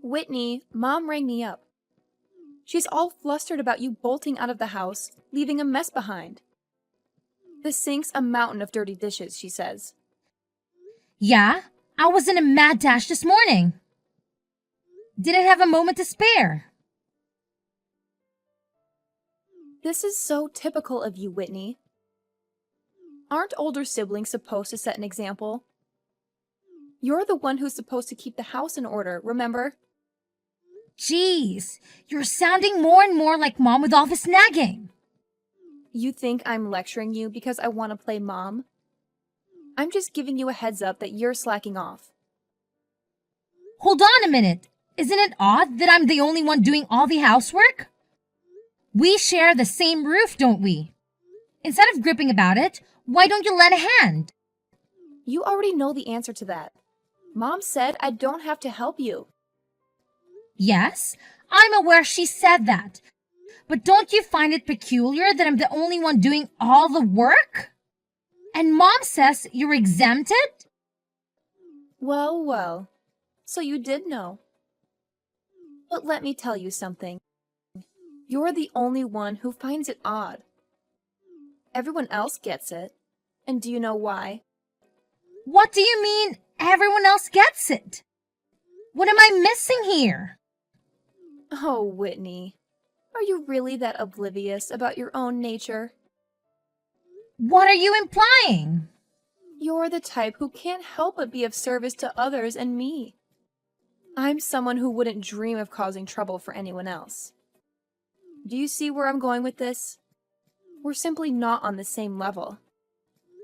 Whitney, Mom rang me up. She's all flustered about you bolting out of the house, leaving a mess behind. The sink's a mountain of dirty dishes, she says. Yeah, I was in a mad dash this morning. Didn't have a moment to spare. This is so typical of you, Whitney. Aren't older siblings supposed to set an example? You're the one who's supposed to keep the house in order, remember? Jeez, you're sounding more and more like Mom with all this nagging. You think I'm lecturing you because I want to play Mom? I'm just giving you a heads up that you're slacking off. Hold on a minute. Isn't it odd that I'm the only one doing all the housework? We share the same roof, don't we? Instead of gripping about it, why don't you lend a hand? You already know the answer to that. Mom said I don't have to help you. Yes, I'm aware she said that. But don't you find it peculiar that I'm the only one doing all the work? And Mom says you're exempted? Well, well. So you did know. But let me tell you something. You're the only one who finds it odd. Everyone else gets it. And do you know why? What do you mean everyone else gets it? What am I missing here? Oh, Whitney. Are you really that oblivious about your own nature? What are you implying? You're the type who can't help but be of service to others and me. I'm someone who wouldn't dream of causing trouble for anyone else. Do you see where I'm going with this? We're simply not on the same level.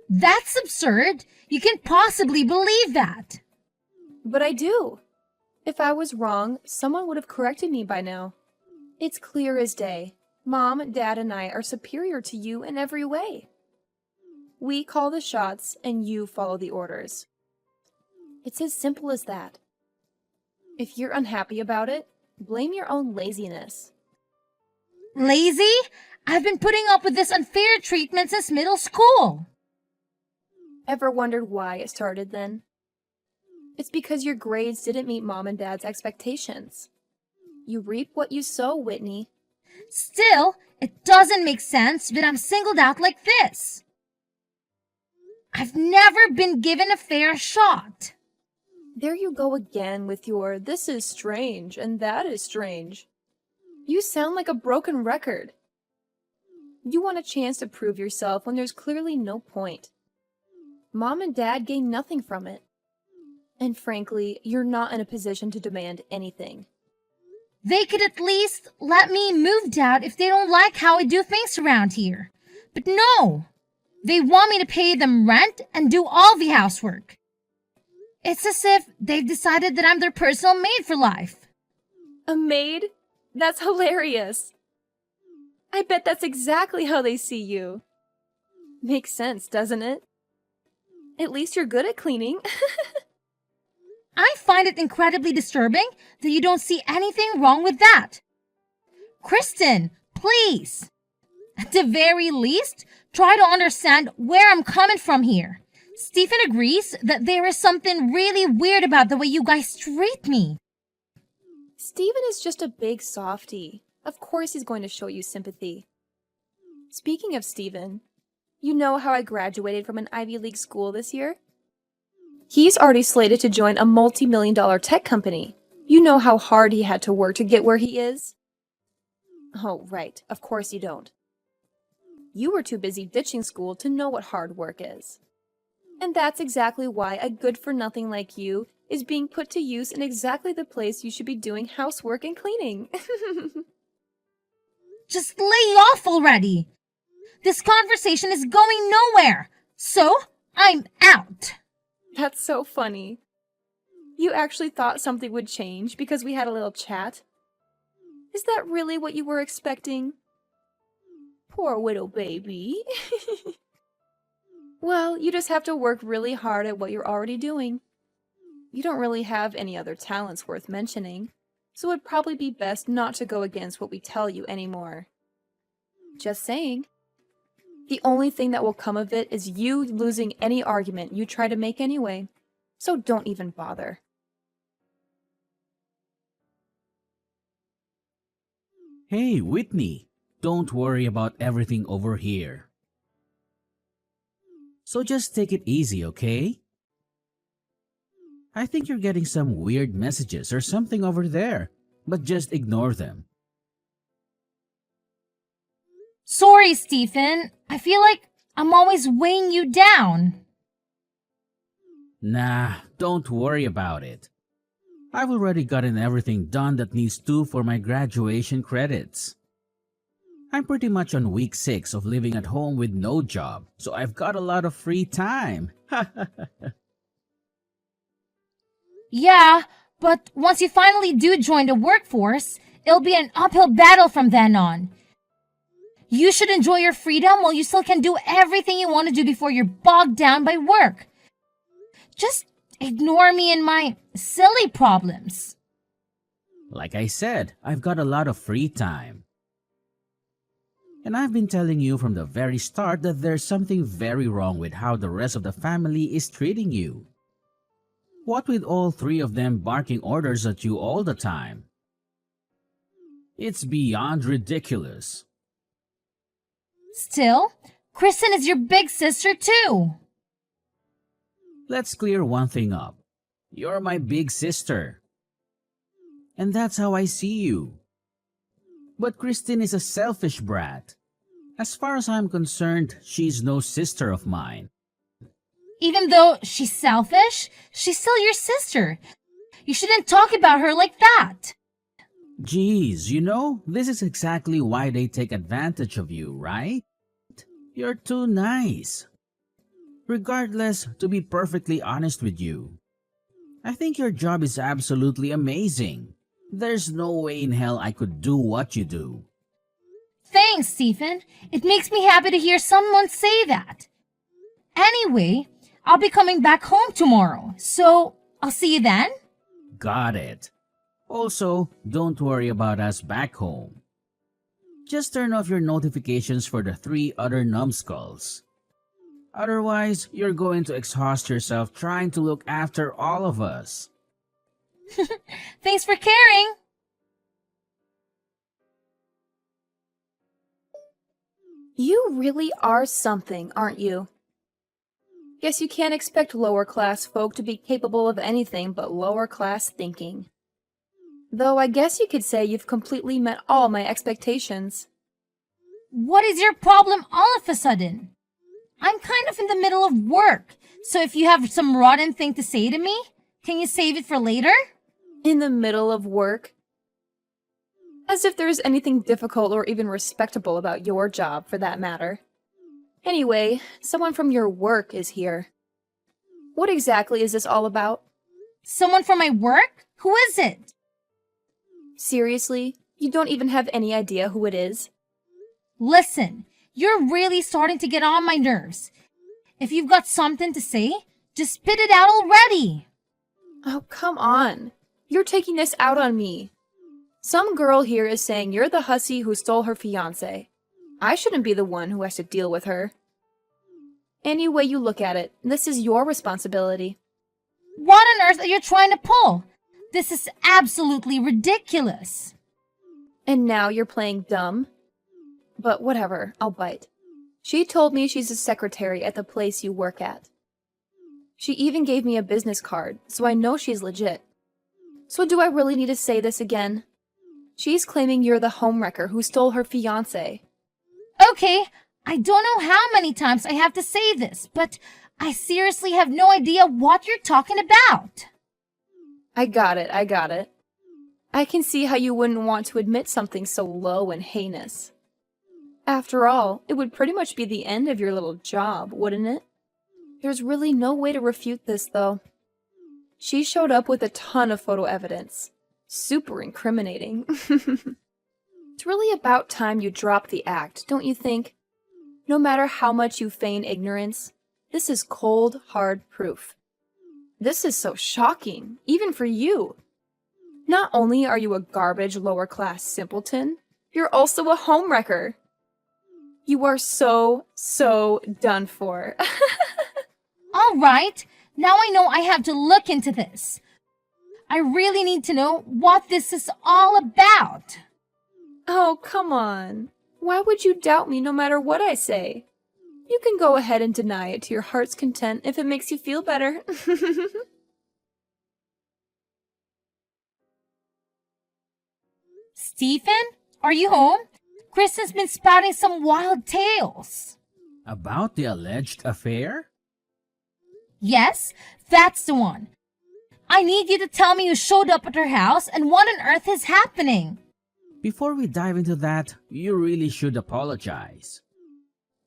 That's absurd. You can't possibly believe that. But I do. If I was wrong, someone would have corrected me by now. It's clear as day. Mom, Dad, and I are superior to you in every way. We call the shots and you follow the orders. It's as simple as that. If you're unhappy about it, blame your own laziness. Lazy? I've been putting up with this unfair treatment since middle school. Ever wondered why it started then? It's because your grades didn't meet Mom and Dad's expectations. You reap what you sow, Whitney. Still, it doesn't make sense that I'm singled out like this. I've never been given a fair shot. There you go again with your this is strange and that is strange. You sound like a broken record. You want a chance to prove yourself when there's clearly no point. Mom and Dad gain nothing from it. And frankly, you're not in a position to demand anything. They could at least let me move out if they don't like how I do things around here. But no! They want me to pay them rent and do all the housework. It's as if they've decided that I'm their personal maid for life. A maid? That's hilarious. I bet that's exactly how they see you. Makes sense, doesn't it? At least you're good at cleaning. I find it incredibly disturbing that you don't see anything wrong with that. Kristen, please. At the very least, try to understand where I'm coming from here. Stephen agrees that there is something really weird about the way you guys treat me. Stephen is just a big softie. Of course he's going to show you sympathy. Speaking of Stephen, you know how I graduated from an Ivy League school this year? He's already slated to join a multi-million-dollar tech company. You know how hard he had to work to get where he is? Oh, right. Of course you don't. You were too busy ditching school to know what hard work is. And that's exactly why a good-for-nothing like you is being put to use in exactly the place you should be doing housework and cleaning. Just lay off already. This conversation is going nowhere. So, I'm out. That's so funny. You actually thought something would change because we had a little chat? Is that really what you were expecting? Poor widow baby. Well, you just have to work really hard at what you're already doing. You don't really have any other talents worth mentioning, so it'd probably be best not to go against what we tell you anymore. Just saying. The only thing that will come of it is you losing any argument you try to make anyway, so don't even bother. Hey, Whitney, don't worry about everything over here. So just take it easy, okay? I think you're getting some weird messages or something over there, but just ignore them. Sorry, Stephen. I feel like I'm always weighing you down. Nah, don't worry about it. I've already gotten everything done that needs to for my graduation credits. I'm pretty much on week 6 of living at home with no job, so I've got a lot of free time. Yeah, but once you finally do join the workforce, it'll be an uphill battle from then on. You should enjoy your freedom while you still can do everything you want to do before you're bogged down by work. Just ignore me and my silly problems. Like I said, I've got a lot of free time. And I've been telling you from the very start that there's something very wrong with how the rest of the family is treating you. What with all 3 of them barking orders at you all the time? It's beyond ridiculous. Still, Kristen is your big sister too. Let's clear one thing up. You're my big sister. And that's how I see you. But Kristen is a selfish brat. As far as I'm concerned, she's no sister of mine. Even though she's selfish, she's still your sister. You shouldn't talk about her like that. Geez, this is exactly why they take advantage of you, right? You're too nice. Regardless, to be perfectly honest with you, I think your job is absolutely amazing. There's no way in hell I could do what you do. Thanks, Stephen. It makes me happy to hear someone say that. Anyway, I'll be coming back home tomorrow, so I'll see you then. Got it. Also, don't worry about us back home. Just turn off your notifications for the 3 other numbskulls. Otherwise, you're going to exhaust yourself trying to look after all of us. Thanks for caring. You really are something, aren't you? Guess you can't expect lower-class folk to be capable of anything but lower-class thinking. Though I guess you could say you've completely met all my expectations. What is your problem all of a sudden? I'm kind of in the middle of work, so if you have some rotten thing to say to me, can you save it for later? In the middle of work? As if there's anything difficult or even respectable about your job, for that matter. Anyway, someone from your work is here. What exactly is this all about? Someone from my work? Who is it? Seriously? You don't even have any idea who it is? Listen, you're really starting to get on my nerves. If you've got something to say, just spit it out already. Oh, come on. You're taking this out on me. Some girl here is saying you're the hussy who stole her fiancé. I shouldn't be the one who has to deal with her. Any way you look at it, this is your responsibility. What on earth are you trying to pull? This is absolutely ridiculous. And now you're playing dumb? But whatever, I'll bite. She told me she's a secretary at the place you work at. She even gave me a business card, so I know she's legit. So do I really need to say this again? She's claiming you're the homewrecker who stole her fiancé. Okay, I don't know how many times I have to say this, but I seriously have no idea what you're talking about. I got it. I can see how you wouldn't want to admit something so low and heinous. After all, it would pretty much be the end of your little job, wouldn't it? There's really no way to refute this, though. She showed up with a ton of photo evidence. Super incriminating. It's really about time you drop the act, don't you think? No matter how much you feign ignorance, this is cold, hard proof. This is so shocking, even for you. Not only are you a garbage lower-class simpleton, you're also a homewrecker. You are so done for. All right, now I know I have to look into this. I really need to know what this is all about. Oh, come on. Why would you doubt me no matter what I say? You can go ahead and deny it to your heart's content if it makes you feel better. Stephen, are you home? Kristen's been spouting some wild tales. About the alleged affair? Yes, that's the one. I need you to tell me who showed up at her house and what on earth is happening. Before we dive into that, you really should apologize.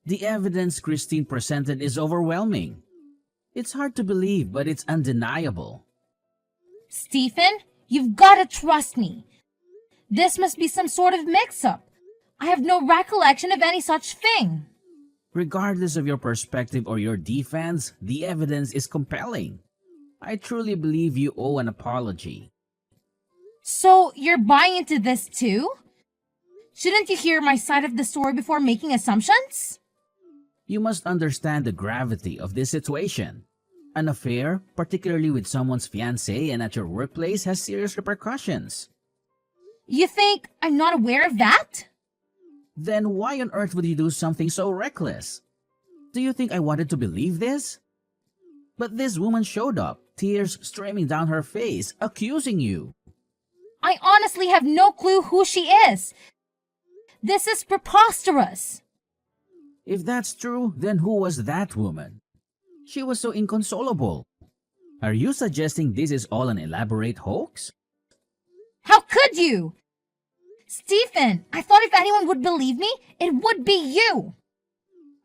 The evidence Christine presented is overwhelming. It's hard to believe, but it's undeniable. Stephen, you've got to trust me. This must be some sort of mix-up. I have no recollection of any such thing. Regardless of your perspective or your defense, the evidence is compelling. I truly believe you owe an apology. So, you're buying into this too? Shouldn't you hear my side of the story before making assumptions? You must understand the gravity of this situation. An affair, particularly with someone's fiancé and at your workplace, has serious repercussions. You think I'm not aware of that? Then why on earth would you do something so reckless? Do you think I wanted to believe this? But this woman showed up, tears streaming down her face, accusing you. I honestly have no clue who she is. This is preposterous. If that's true, then who was that woman? She was so inconsolable. Are you suggesting this is all an elaborate hoax? How could you? Stephen, I thought if anyone would believe me, it would be you.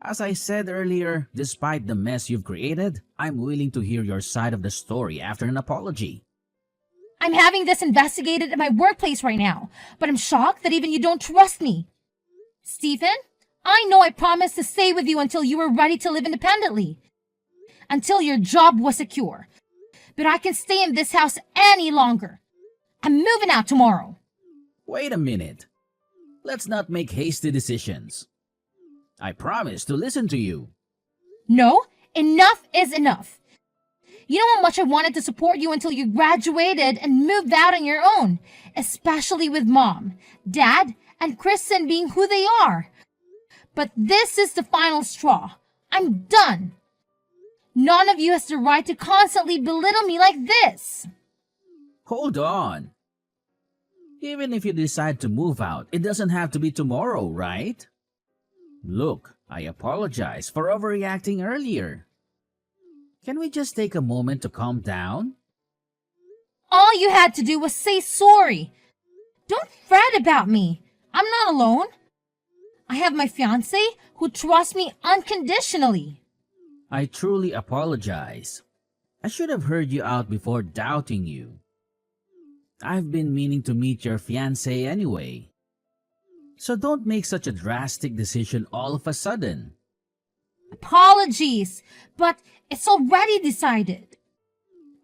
As I said earlier, despite the mess you've created, I'm willing to hear your side of the story after an apology. I'm having this investigated at my workplace right now, but I'm shocked that even you don't trust me. Stephen, I know I promised to stay with you until you were ready to live independently. Until your job was secure. But I can stay in this house any longer. I'm moving out tomorrow. Wait a minute. Let's not make hasty decisions. I promise to listen to you. No, enough is enough. You know how much I wanted to support you until you graduated and moved out on your own, especially with Mom, Dad, and Kristen being who they are. But this is the final straw. I'm done. None of you has the right to constantly belittle me like this. Hold on. Even if you decide to move out, it doesn't have to be tomorrow, right? Look, I apologize for overreacting earlier. Can we just take a moment to calm down? All you had to do was say sorry. Don't fret about me. I'm not alone. I have my fiancé who trusts me unconditionally. I truly apologize. I should have heard you out before doubting you. I've been meaning to meet your fiancé anyway. So don't make such a drastic decision all of a sudden. Apologies, but it's already decided.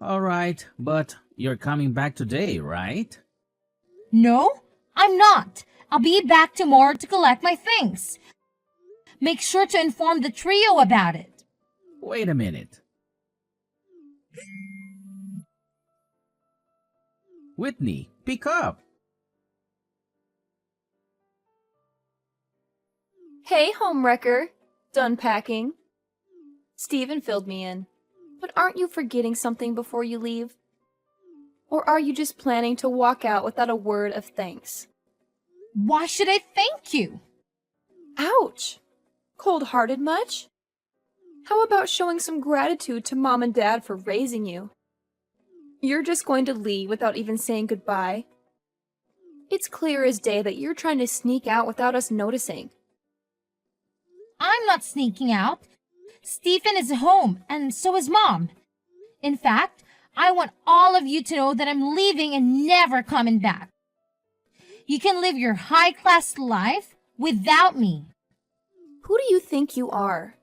Alright, but you're coming back today, right? No, I'm not. I'll be back tomorrow to collect my things. Make sure to inform the trio about it. Wait a minute. Whitney, pick up. Hey, homewrecker. Done packing? Stephen filled me in. But aren't you forgetting something before you leave? Or are you just planning to walk out without a word of thanks? Why should I thank you? Ouch! Cold-hearted much? How about showing some gratitude to Mom and Dad for raising you? You're just going to leave without even saying goodbye? It's clear as day that you're trying to sneak out without us noticing. I'm not sneaking out. Stephen is home, and so is Mom. In fact, I want all of you to know that I'm leaving and never coming back. You can live your high-class life without me. Who do you think you are?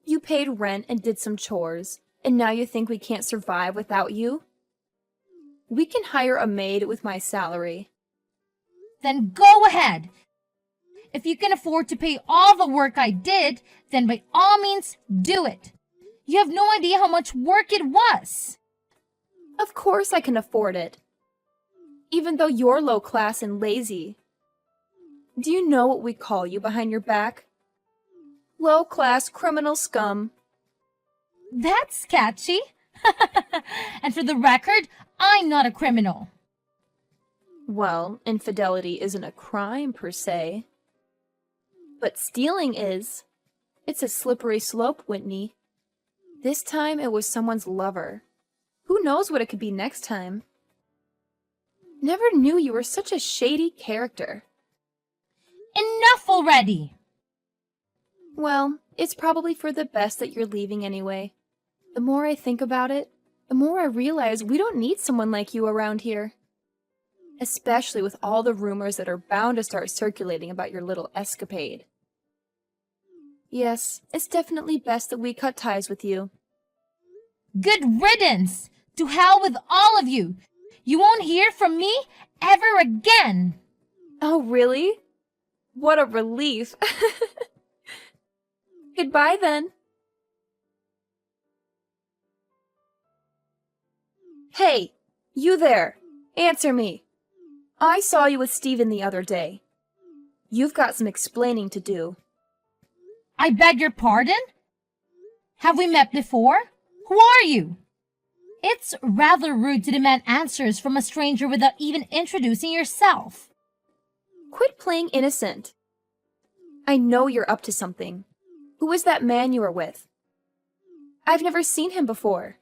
You paid rent and did some chores, and now you think we can't survive without you? We can hire a maid with my salary. Then go ahead. If you can afford to pay all the work I did, then by all means, do it. You have no idea how much work it was. Of course I can afford it. Even though you're low class and lazy. Do you know what we call you behind your back? Low-class criminal scum. That's catchy. And for the record, I'm not a criminal. Well, infidelity isn't a crime per se. But stealing is. It's a slippery slope, Whitney. This time it was someone's lover. Who knows what it could be next time? Never knew you were such a shady character. Enough already! Well, it's probably for the best that you're leaving anyway. The more I think about it, the more I realize we don't need someone like you around here. Especially with all the rumors that are bound to start circulating about your little escapade. Yes, it's definitely best that we cut ties with you. Good riddance! To hell with all of you! You won't hear from me ever again! Oh, really? What a relief. Goodbye then. Hey, you there. Answer me. I saw you with Steven the other day. You've got some explaining to do. I beg your pardon? Have we met before? Who are you? It's rather rude to demand answers from a stranger without even introducing yourself. Quit playing innocent. I know you're up to something. Who is that man you were with? I've never seen him before.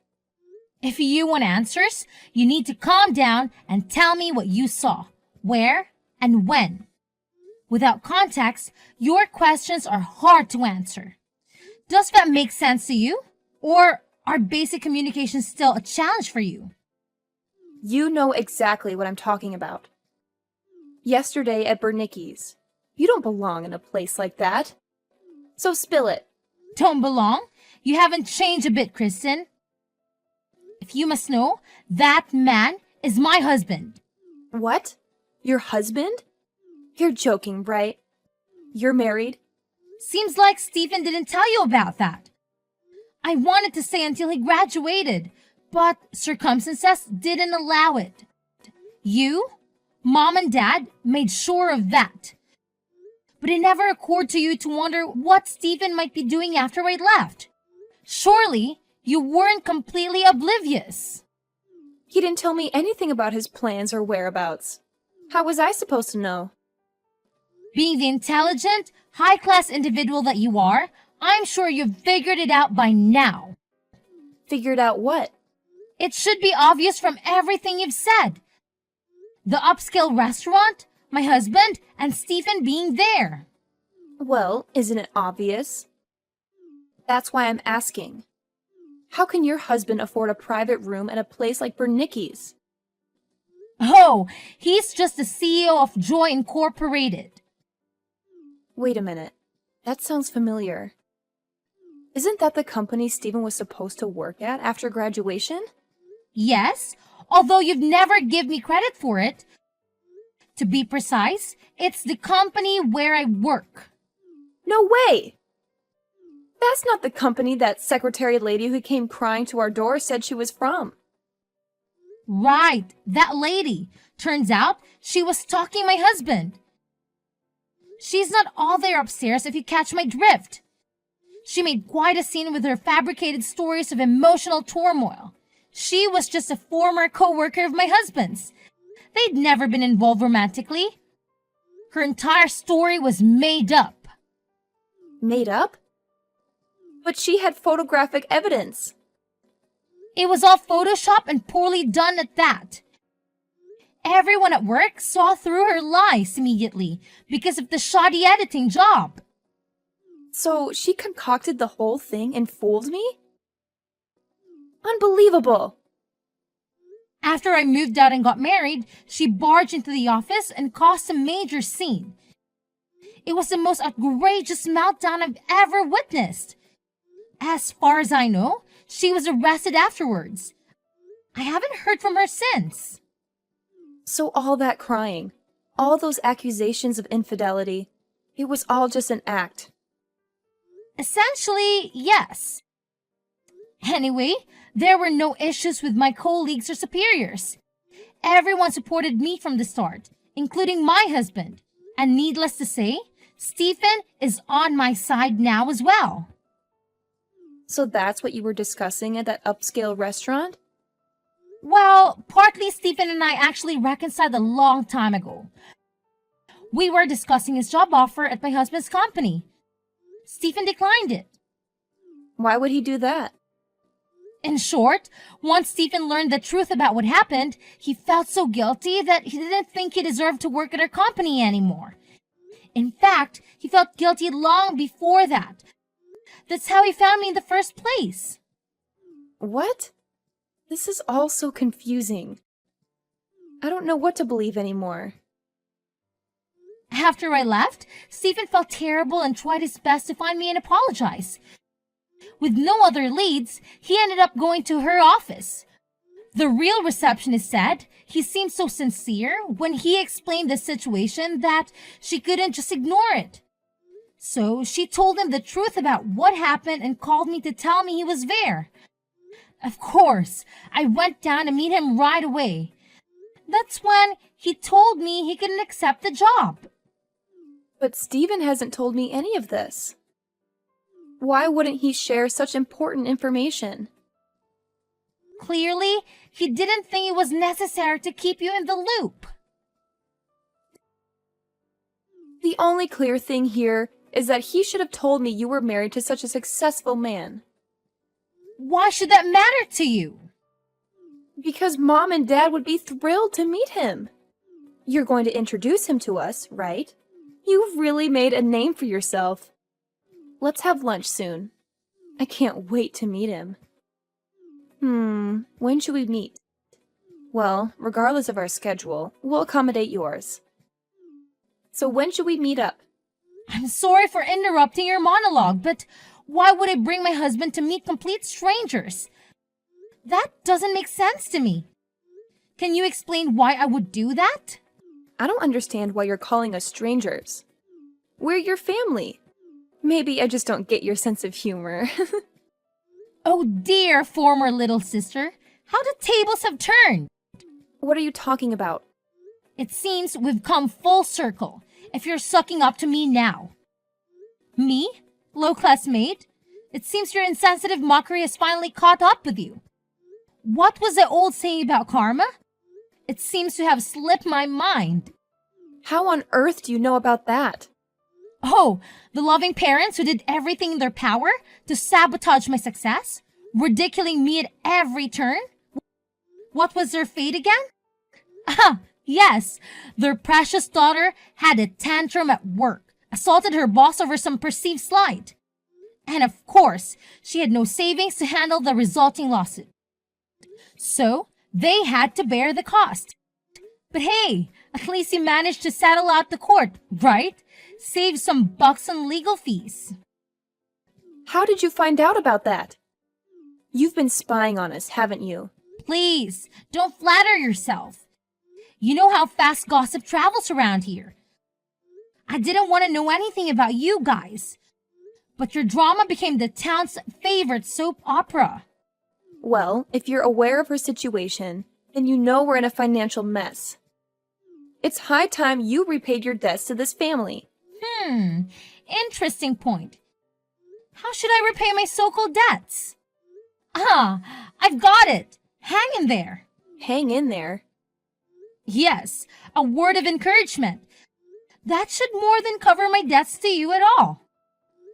If you want answers, you need to calm down and tell me what you saw, where, and when. Without context, your questions are hard to answer. Does that make sense to you? Or are basic communication still a challenge for you? You know exactly what I'm talking about. Yesterday at Bernicki's. You don't belong in a place like that. So spill it. Don't belong? You haven't changed a bit, Kristen. If you must know, that man is my husband. What? Your husband? You're joking, right? You're married? Seems like Stephen didn't tell you about that. I wanted to say until he graduated, but circumstances didn't allow it. You, Mom and Dad made sure of that. But it never occurred to you to wonder what Stephen might be doing after I left. Surely, you weren't completely oblivious. He didn't tell me anything about his plans or whereabouts. How was I supposed to know? Being the intelligent, high-class individual that you are, I'm sure you've figured it out by now. Figured out what? It should be obvious from everything you've said. The upscale restaurant, my husband, and Stephen being there. Well, isn't it obvious? That's why I'm asking. How can your husband afford a private room at a place like Bernicki's? Oh, he's just the CEO of Joy Incorporated. Wait a minute. That sounds familiar. Isn't that the company Stephen was supposed to work at after graduation? Yes, although you've never given me credit for it. To be precise, it's the company where I work. No way! That's not the company that secretary lady who came crying to our door said she was from. Right, that lady. Turns out she was stalking my husband. She's not all there upstairs if you catch my drift. She made quite a scene with her fabricated stories of emotional turmoil. She was just a former co-worker of my husband's. They'd never been involved romantically. Her entire story was made up. Made up? But she had photographic evidence. It was all Photoshop and poorly done at that. Everyone at work saw through her lies immediately because of the shoddy editing job. So she concocted the whole thing and fooled me? Unbelievable! After I moved out and got married, she barged into the office and caused a major scene. It was the most outrageous meltdown I've ever witnessed. As far as I know, she was arrested afterwards. I haven't heard from her since. So all that crying, all those accusations of infidelity, it was all just an act. Essentially, yes. Anyway, there were no issues with my colleagues or superiors. Everyone supported me from the start, including my husband. And needless to say, Stephen is on my side now as well. So that's what you were discussing at that upscale restaurant? Well, partly Stephen and I actually reconciled a long time ago. We were discussing his job offer at my husband's company. Stephen declined it. Why would he do that? In short, once Stephen learned the truth about what happened, he felt so guilty that he didn't think he deserved to work at our company anymore. In fact, he felt guilty long before that. That's how he found me in the first place. What? This is all so confusing. I don't know what to believe anymore. After I left, Stephen felt terrible and tried his best to find me and apologize. With no other leads, he ended up going to her office. The real receptionist said he seemed so sincere when he explained the situation that she couldn't just ignore it. So she told him the truth about what happened and called me to tell me he was there. Of course, I went down to meet him right away. That's when he told me he couldn't accept the job. But Stephen hasn't told me any of this. Why wouldn't he share such important information? Clearly, he didn't think it was necessary to keep you in the loop. The only clear thing here is that he should have told me you were married to such a successful man. Why should that matter to you? Because Mom and Dad would be thrilled to meet him. You're going to introduce him to us, right? You've really made a name for yourself. Let's have lunch soon. I can't wait to meet him. When should we meet? Well, regardless of our schedule, we'll accommodate yours. So when should we meet up? I'm sorry for interrupting your monologue, but why would I bring my husband to meet complete strangers? That doesn't make sense to me. Can you explain why I would do that? I don't understand why you're calling us strangers. We're your family. Maybe I just don't get your sense of humor. Oh dear, former little sister. How the tables have turned. What are you talking about? It seems we've come full circle, if you're sucking up to me now. Me? Low-class maid? It seems your insensitive mockery has finally caught up with you. What was the old saying about karma? It seems to have slipped my mind. How on earth do you know about that? Oh, the loving parents who did everything in their power to sabotage my success, ridiculing me at every turn? What was their fate again? Ah, yes, their precious daughter had a tantrum at work, assaulted her boss over some perceived slight. And of course, she had no savings to handle the resulting lawsuit. So, they had to bear the cost. But hey, at least you managed to settle out the court, right? Save some bucks on legal fees. How did you find out about that? You've been spying on us, haven't you? Please, don't flatter yourself. You know how fast gossip travels around here. I didn't want to know anything about you guys. But your drama became the town's favorite soap opera. Well, if you're aware of her situation, then you know we're in a financial mess. It's high time you repaid your debts to this family. Interesting point. How should I repay my so-called debts? Ah, I've got it. Hang in there. Hang in there. Yes, a word of encouragement. That should more than cover my debts to you at all.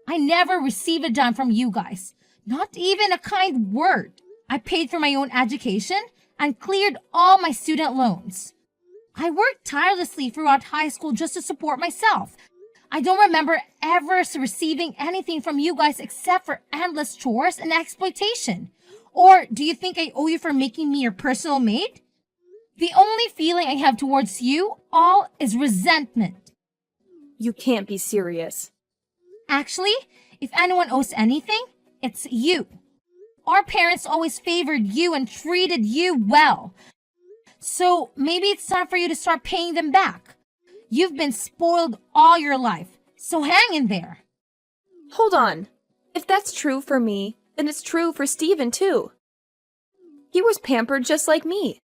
I never received a dime from you guys. Not even a kind word. I paid for my own education and cleared all my student loans. I worked tirelessly throughout high school just to support myself. I don't remember ever receiving anything from you guys except for endless chores and exploitation. Or do you think I owe you for making me your personal maid? The only feeling I have towards you all is resentment. You can't be serious. Actually, if anyone owes anything, it's you. Our parents always favored you and treated you well. So maybe it's time for you to start paying them back. You've been spoiled all your life, so hang in there. Hold on. If that's true for me, then it's true for Stephen too. He was pampered just like me.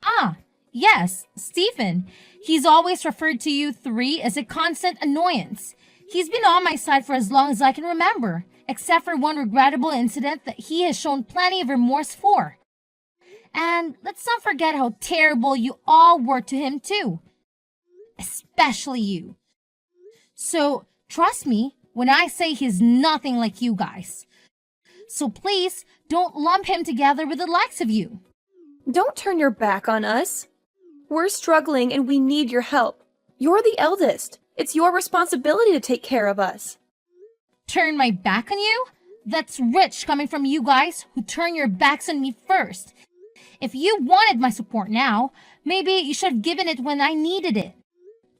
Ah, Yes, Stephen. He's always referred to you three as a constant annoyance. He's been on my side for as long as I can remember, except for one regrettable incident that he has shown plenty of remorse for. And let's not forget how terrible you all were to him too. Especially you. So, trust me when I say he's nothing like you guys. So please, don't lump him together with the likes of you. Don't turn your back on us. We're struggling and we need your help. You're the eldest. It's your responsibility to take care of us. Turn my back on you? That's rich coming from you guys who turn your backs on me first. If you wanted my support now, maybe you should have given it when I needed it.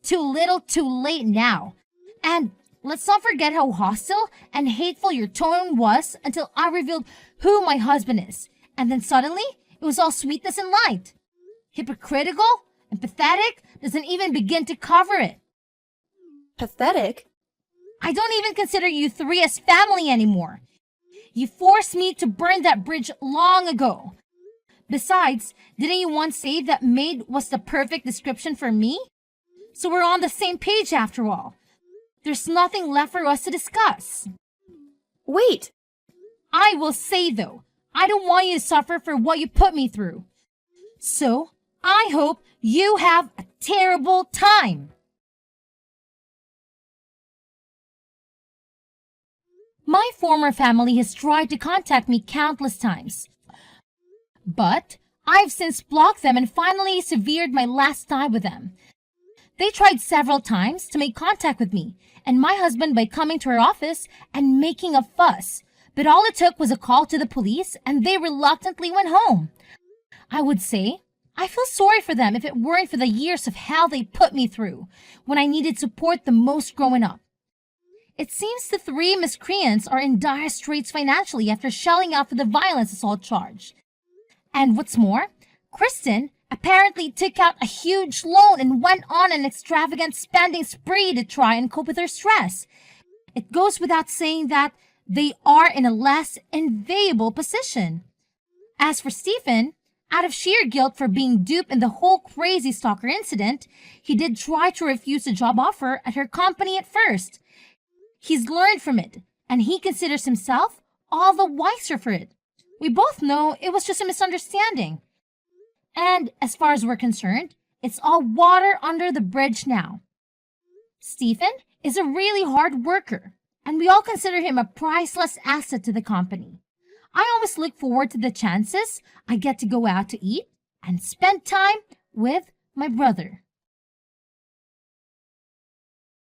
Too little, too late now. And let's not forget how hostile and hateful your tone was until I revealed who my husband is. And then suddenly, it was all sweetness and light. Hypocritical and pathetic doesn't even begin to cover it. Pathetic? I don't even consider you three as family anymore. You forced me to burn that bridge long ago. Besides, didn't you once say that maid was the perfect description for me? So we're on the same page after all. There's nothing left for us to discuss. Wait! I will say though, I don't want you to suffer for what you put me through. So, I hope you have a terrible time. My former family has tried to contact me countless times. But I've since blocked them and finally severed my last tie with them. They tried several times to make contact with me and my husband by coming to our office and making a fuss. But all it took was a call to the police and they reluctantly went home. I would say, I feel sorry for them if it weren't for the years of hell they put me through when I needed support the most growing up. It seems the three miscreants are in dire straits financially after shelling out for the violence assault charge. And what's more, Kristen apparently took out a huge loan and went on an extravagant spending spree to try and cope with her stress. It goes without saying that they are in a less enviable position. As for Stephen, out of sheer guilt for being duped in the whole crazy stalker incident, he did try to refuse a job offer at her company at first. He's learned from it, and he considers himself all the wiser for it. We both know it was just a misunderstanding. And as far as we're concerned, it's all water under the bridge now. Stephen is a really hard worker, and we all consider him a priceless asset to the company. I always look forward to the chances I get to go out to eat and spend time with my brother.